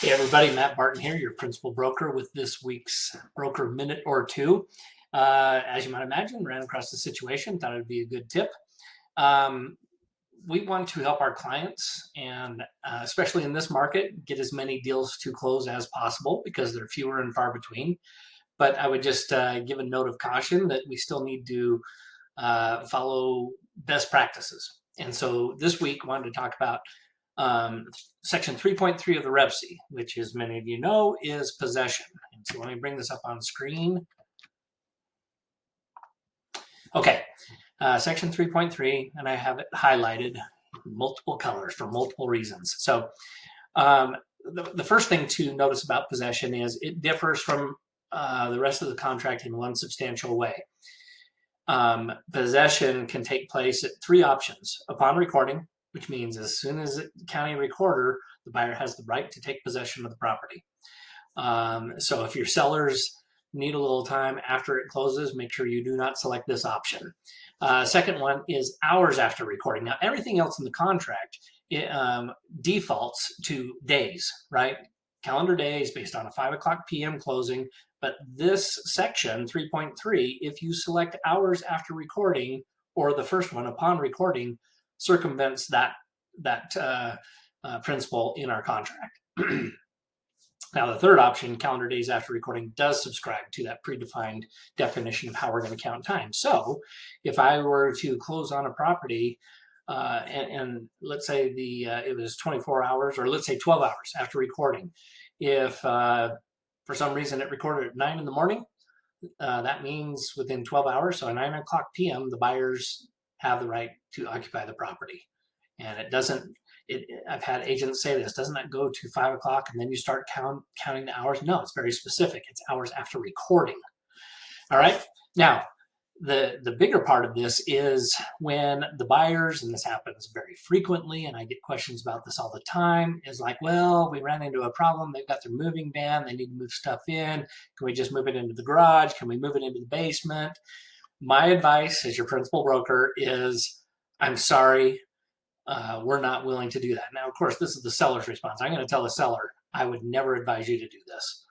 Hey everybody, Matt Barton here, your principal broker with this week's Broker Minute or Two. As you might imagine, ran across the situation, thought it'd be a good tip. Um, we want to help our clients and especially in this market, get as many deals to close as possible because they're fewer and far between. But I would just give a note of caution that we still need to follow best practices. And so this week, I wanted to talk about um, section 3.3 of the REPC, which, as many of you know, is possession. And so let me bring this up on screen. Okay, section 3.3, and I have it highlighted multiple colors for multiple reasons. So the first thing to notice about possession is it differs from the rest of the contract in one substantial way. Possession can take place at three options: upon recording, which means as soon as the county recorder, the buyer has the right to take possession of the property. So if your sellers need a little time after it closes, make sure you do not select this option. Second one is hours after recording. Now, everything else in the contract defaults to days, right? Calendar days based on a 5 o'clock p.m. closing. But this section, 3.3, if you select hours after recording, or the first one, upon recording, circumvents that principle in our contract. Now, the third option, calendar days after recording, does subscribe to that predefined definition of how we're going to count time. So if I were to close on a property and let's say it was 24 hours, or let's say 12 hours after recording, if for some reason it recorded at 9 in the morning, that means within 12 hours, so at 9 o'clock p.m., the buyers have the right to occupy the property. And it doesn't, I've had agents say this, doesn't that go to 5 o'clock and then you start counting the hours? No, it's very specific. It's hours after recording. All right. Now, the bigger part of this is when the buyers, and this happens very frequently, and I get questions about this all the time, is like, well, we ran into a problem. They've got their moving van. They need to move stuff in. Can we just move it into the garage? Can we move it into the basement? My advice as your principal broker is, I'm sorry, we're not willing to do that. Now, of course, this is the seller's response. I'm going to tell the seller, I would never advise you to do this.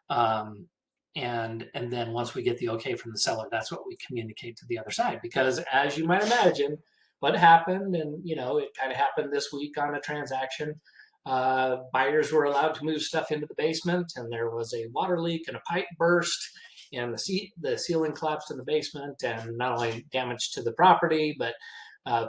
And then once we get the okay from the seller, that's what we communicate to the other side. Because as you might imagine, what happened, and it kind of happened this week on a transaction, buyers were allowed to move stuff into the basement, and there was a water leak and a pipe burst, and the ceiling collapsed in the basement, and not only damage to the property, but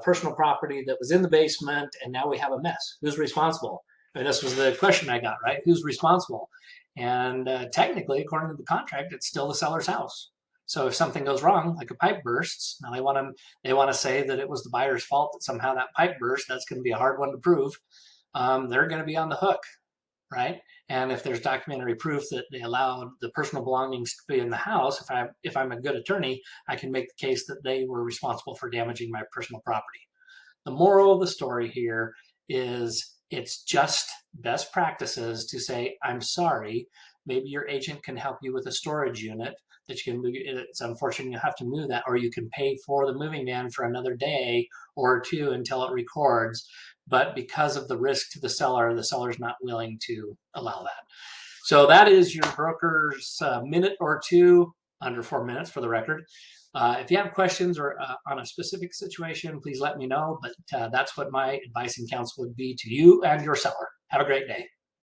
personal property that was in the basement, and now we have a mess. Who's responsible? And this was the question I got, right? Who's responsible? And technically, according to the contract, it's still the seller's house. So if something goes wrong, like a pipe bursts, now they want to say that it was the buyer's fault that somehow that pipe burst. That's going to be a hard one to prove. They're going to be on the hook, right? And if there's documentary proof that they allowed the personal belongings to be in the house, if I'm a good attorney, I can make the case that they were responsible for damaging my personal property. The moral of the story here is it's just best practices to say, I'm sorry, maybe your agent can help you with a storage unit that you can move. It's unfortunate you have to move that, or you can pay for the moving van for another day or two until it records. But because of the risk to the seller's not willing to allow that. So that is your broker's minute or two, under 4 minutes for the record. If you have questions or on a specific situation, please let me know. But that's what my advice and counsel would be to you and your seller. Have a great day.